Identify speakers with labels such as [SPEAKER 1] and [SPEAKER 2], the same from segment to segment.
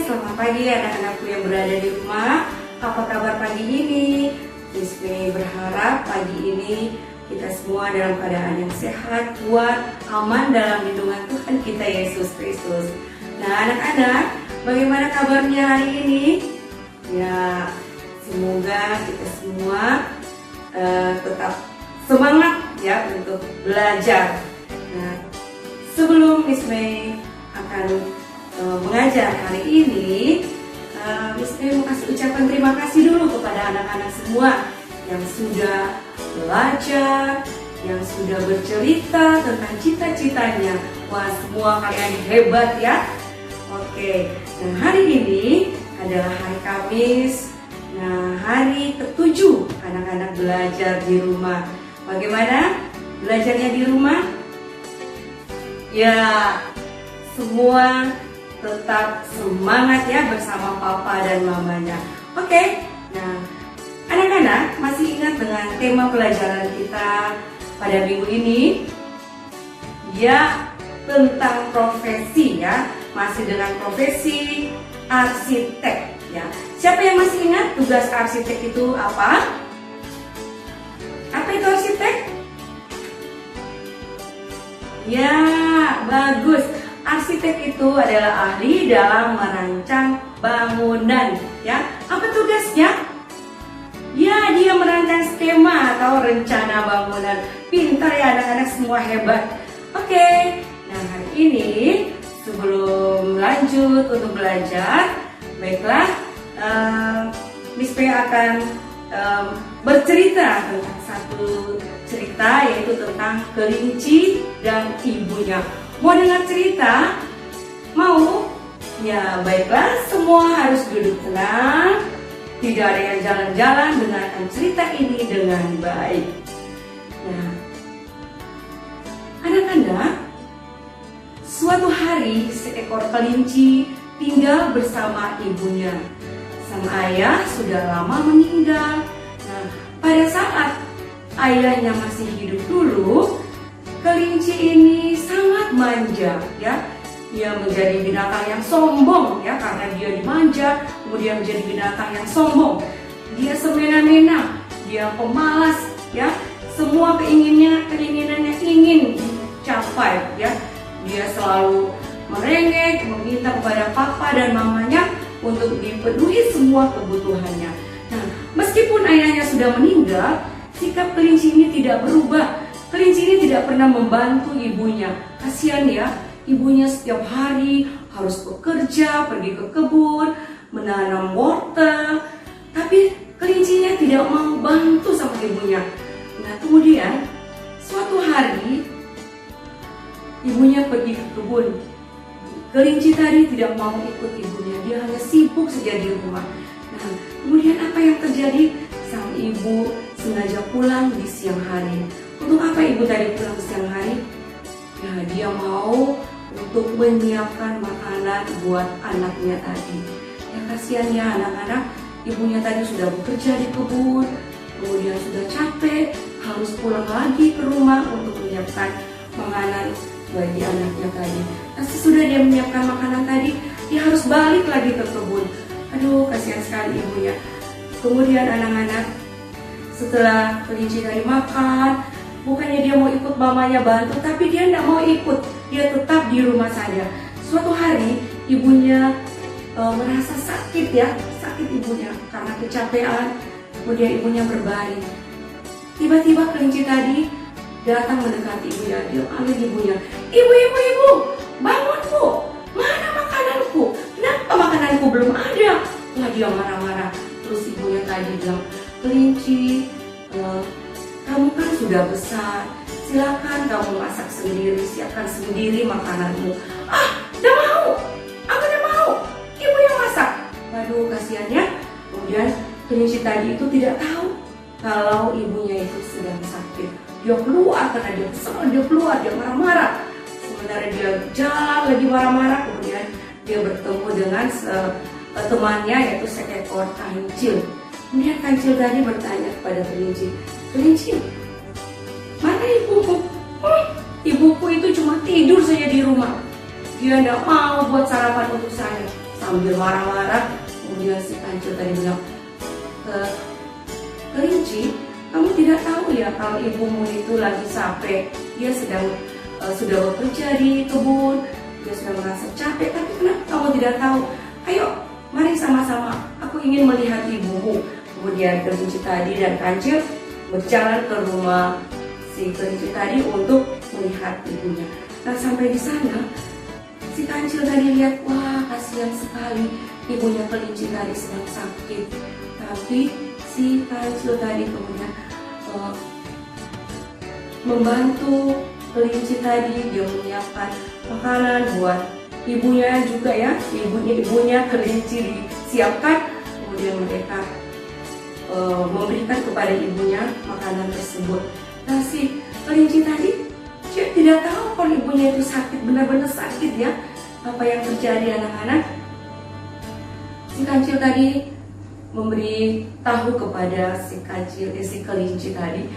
[SPEAKER 1] selamat pagi anak-anakku yang berada di rumah. Apa kabar pagi ini? Miss May berharap pagi ini kita semua dalam keadaan yang sehat, kuat, aman dalam lindungan Tuhan kita Yesus Kristus. Nah anak-anak, bagaimana kabarnya hari ini? Ya, semoga kita semua tetap semangat ya untuk belajar. Nah, sebelum Miss May akan mengajar hari ini, Miss May mau kasih ucapan terima kasih dulu kepada anak-anak semua yang sudah belajar, yang sudah bercerita tentang cita-citanya. Wah, semua kalian hebat ya. Oke, nah hari ini adalah hari Kamis. Nah, hari ke-7 anak-anak belajar di rumah. Bagaimana belajarnya di rumah? Ya, semua tetap semangat ya bersama papa dan mamanya. Oke, nah anak-anak masih ingat dengan tema pelajaran kita pada minggu ini? Ya, tentang profesi ya, masih dengan profesi arsitek ya. Siapa yang masih ingat tugas arsitek itu apa? Apa itu arsitek? Ya, bagus. Arsitek itu adalah ahli dalam merancang bangunan ya. Apa tugasnya? Ya, dia merancang skema atau rencana bangunan. Pintar ya anak-anak, semua hebat. Oke, nah hari ini sebelum lanjut untuk belajar, baiklah, Miss P akan bercerita tentang satu cerita, yaitu tentang kelinci dan ibunya. Mau dengar cerita? Mau? Ya baiklah, semua harus duduk tenang. Tidak ada yang jalan-jalan, dengarkan cerita ini dengan baik. Nah, anak-anak, suatu hari seekor kelinci tinggal bersama ibunya. Sang ayah sudah lama meninggal. Nah, pada saat ayahnya masih hidup dulu, kelinci ini sangat manja ya. Dia menjadi binatang yang sombong ya, karena dia dimanja, kemudian menjadi binatang yang sombong. Dia semena-mena, dia pemalas ya. Semua keinginannya ingin dicapai ya. Dia selalu merengek, meminta kepada papa dan mamanya untuk dipenuhi semua kebutuhannya. Nah, meskipun ayahnya sudah meninggal, sikap kelinci ini tidak berubah. Kelinci ini tidak pernah membantu ibunya. Kasihan ya, ibunya setiap hari harus bekerja, pergi ke kebun, menanam wortel. Tapi kelincinya tidak mau bantu sama ibunya. Nah, kemudian suatu hari ibunya pergi ke kebun. Kelinci tadi tidak mau ikut ibunya, dia hanya sibuk saja di rumah. Nah, kemudian apa yang terjadi? Sang ibu sengaja pulang di siang hari. Untuk apa ibu tadi pulang siang hari? Ya, dia mau untuk menyiapkan makanan buat anaknya tadi. Ya, kasihan ya anak-anak, ibunya tadi sudah bekerja di kebun, kemudian sudah capek, harus pulang lagi ke rumah untuk menyiapkan makanan bagi anaknya tadi. Nah, sesudah dia menyiapkan makanan tadi, dia harus balik lagi ke kebun. Aduh, kasihan sekali ibunya. Kemudian anak-anak, setelah kelinci tadi makan, bukannya dia mau ikut mamanya bantu, tapi dia tidak mau ikut. Dia tetap di rumah saja. Suatu hari ibunya merasa sakit ya, sakit ibunya karena kecapean. Kemudian ibunya berbaring. Tiba-tiba kelinci tadi datang mendekati ibunya. Dia panggil ibunya, ibu, bangun bu, mana makananku? Kenapa makananku belum ada? Wah, dia marah-marah. Terus ibunya tadi bilang, kelinci, kamu kan sudah besar, silakan kamu masak sendiri, siapkan sendiri makananmu. Ah, tidak mau, aku tidak mau, ibu yang masak. Waduh, kasihannya. Kemudian kelinci tadi itu tidak tahu kalau ibunya itu sedang sakit. Dia keluar karena dia kesal, dia keluar, dia marah-marah. Sementara dia jalan lagi marah-marah, kemudian dia bertemu dengan temannya, yaitu seekor kancil. Kemudian kancil tadi bertanya kepada kelinci, kelinci, mana ibuku? Ibuku itu cuma tidur saja di rumah. Dia tidak mau buat sarapan untuk saya. sambil marah-marah. Kemudian si kancil tadi bilang, kelinci, kamu tidak tahu ya kalau ibumu itu lagi capek, dia sedang sudah bekerja di kebun, dia sudah merasa capek, tapi kenapa kamu tidak tahu? Ayo, mari sama-sama, aku ingin melihat ibumu. Kemudian kelinci tadi dan kancil berjalan ke rumah si kelinci tadi untuk melihat ibunya. Nah, sampai di sana, si kancil tadi lihat, wah kasihan sekali ibunya kelinci tadi sedang sakit. Tapi si kancil tadi kemudian membantu kelinci tadi, dia menyiapkan makanan buat ibunya juga ya, ibunya kelinci disiapkan, kemudian mereka memberikan kepada ibunya makanan tersebut. Nah, si kelinci tadi dia tidak tahu kalau ibunya itu sakit, benar-benar sakit ya. Apa yang terjadi anak-anak? Si kancil tadi memberi tahu kepada si kelinci tadi,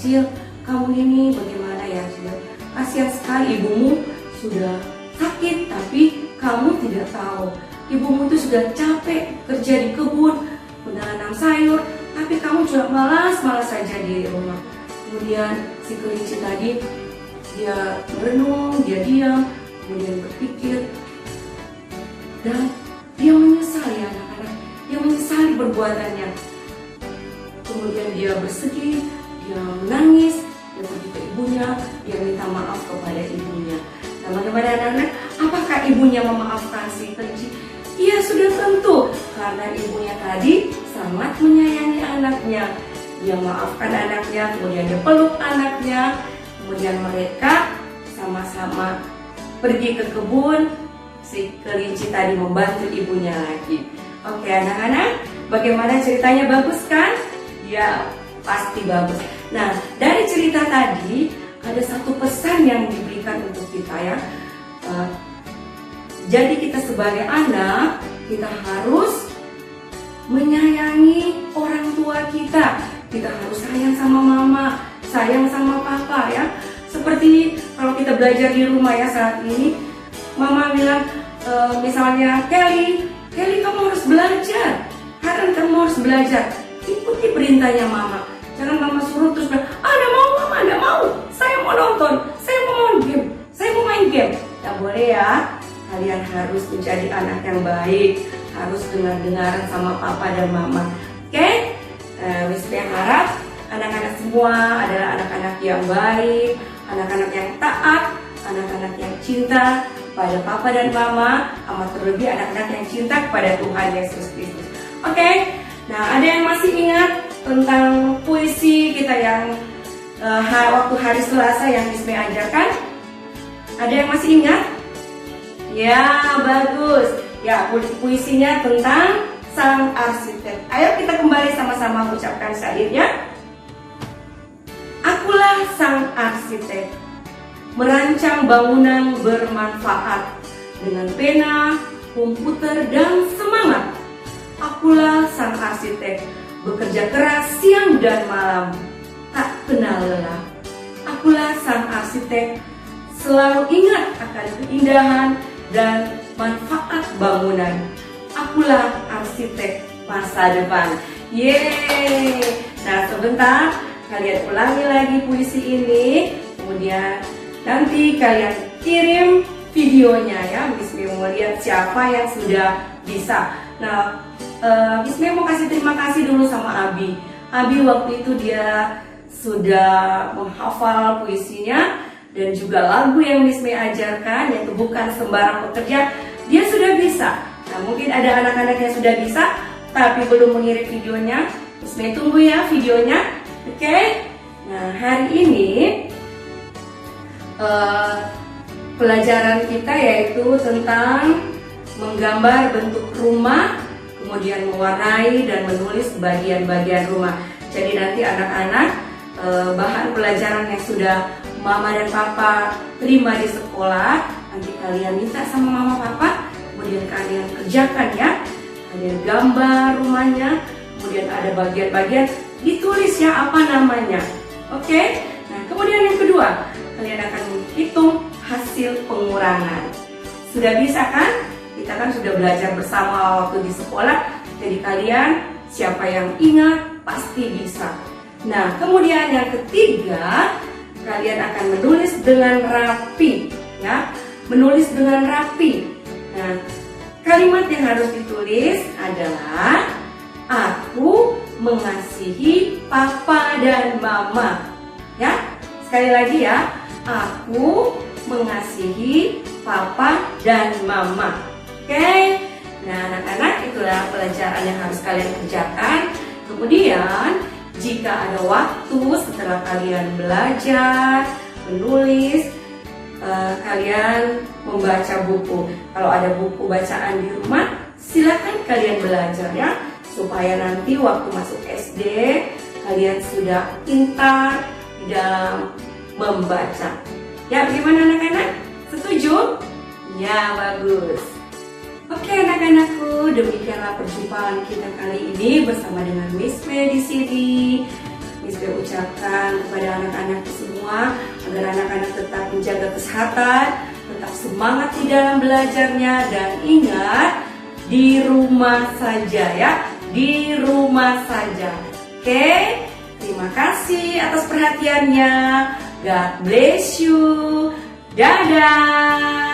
[SPEAKER 1] Cil, kamu ini bagaimana ya Cil? Kasihan sekali ibumu sudah sakit, tapi kamu tidak tahu. Ibumu itu sudah capek kerja di kebun, menanam sayur, tapi kamu juga malas-malas saja di rumah. Kemudian si kelinci tadi, dia merenung, dia diam, kemudian berpikir, dan dia menyesali anak-anak, dia menyesali perbuatannya. Kemudian dia bersedih, dia menangis, dia pergi ke ibunya, dia minta maaf kepada ibunya. Nah, bagaimana anak-anak? Apakah ibunya memaafkan si kelinci? Iya, sudah tentu, karena ibunya tadi sangat menyayangi anaknya. Dia maafkan anaknya, kemudian dia peluk anaknya, kemudian mereka sama-sama pergi ke kebun. Si kelinci tadi membantu ibunya lagi. Oke anak-anak, bagaimana ceritanya, bagus kan? Ya, pasti bagus. Nah, dari cerita tadi ada satu pesan yang diberikan untuk kita ya. Jadi kita sebagai anak, kita harus menyayangi orang tua kita. Kita harus sayang sama mama, sayang sama papa ya. Seperti kalau kita belajar di rumah ya saat ini, mama bilang misalnya, Kelly kamu harus belajar. Karen kamu harus belajar. Ikuti perintahnya mama. Jangan mama suruh terus bilang, nggak mau mama, nggak mau. Saya mau nonton, saya mau main game, saya mau main game. Nggak boleh ya. Kalian harus menjadi anak yang baik, harus dengar-dengaran sama papa dan mama. Oke? Miss Mia harap anak-anak semua adalah anak-anak yang baik, anak-anak yang taat, anak-anak yang cinta pada papa dan mama, amat terlebih anak-anak yang cinta kepada Tuhan Yesus Kristus. Oke? Nah, ada yang masih ingat tentang puisi kita yang waktu hari Selasa yang Miss Mia ajarkan? Ada yang masih ingat? Ya, bagus. Ya, puisinya tentang sang arsitek. Ayo kita kembali sama-sama mengucapkan syairnya. Akulah sang arsitek, merancang bangunan bermanfaat dengan pena, komputer, dan semangat. Akulah sang arsitek, bekerja keras siang dan malam, tak kenal lelah. Akulah sang arsitek, selalu ingat akan keindahan dan manfaat bangunan. Akulah arsitek masa depan. Yeay! Nah, sebentar kalian ulangi lagi puisi ini, kemudian nanti kalian kirim videonya ya. Miss Mia mau lihat siapa yang sudah bisa. Nah, Miss Mia mau kasih terima kasih dulu sama Abi. Abi waktu itu dia sudah menghafal puisinya dan juga lagu yang Miss Mia ajarkan, yaitu Bukan Sembarang Pekerja, dia sudah bisa. Nah, mungkin ada anak-anak yang sudah bisa tapi belum mengirim videonya. Miss Mia tunggu ya videonya. Oke? Nah, hari ini pelajaran kita yaitu tentang menggambar bentuk rumah, kemudian mewarnai dan menulis bagian-bagian rumah. Jadi nanti anak-anak bahan pelajaran yang sudah mama dan papa terima di sekolah, nanti kalian minta sama mama papa, kemudian kalian kerjakan ya. Kalian gambar rumahnya, kemudian ada bagian-bagian, ditulis ya apa namanya. Oke? Nah, kemudian yang kedua, kalian akan menghitung hasil pengurangan. Sudah bisa kan? kita kan sudah belajar bersama waktu di sekolah. Jadi kalian siapa yang ingat pasti bisa. Nah, kemudian yang ketiga, kalian akan menulis dengan rapi, ya. Menulis dengan rapi. Nah, kalimat yang harus ditulis adalah aku mengasihi papa dan mama. Ya, sekali lagi ya. Aku mengasihi papa dan mama. Oke. Nah, anak-anak, itulah pelajaran yang harus kalian kerjakan. Kemudian, jika ada waktu setelah kalian belajar, menulis, kalian membaca buku. Kalau ada buku bacaan di rumah, silakan kalian belajar ya, supaya nanti waktu masuk SD kalian sudah pintar di dalam membaca. Ya, bagaimana anak-anak? Setuju? Ya, bagus. Oke anak-anakku, demikianlah perjumpaan kita kali ini bersama dengan Miss Mei di sini. Miss Mei ucapkan kepada anak-anak semua agar anak-anak tetap menjaga kesehatan, tetap semangat di dalam belajarnya, dan ingat, di rumah saja ya, di rumah saja. Oke, terima kasih atas perhatiannya. God bless you. Dadah.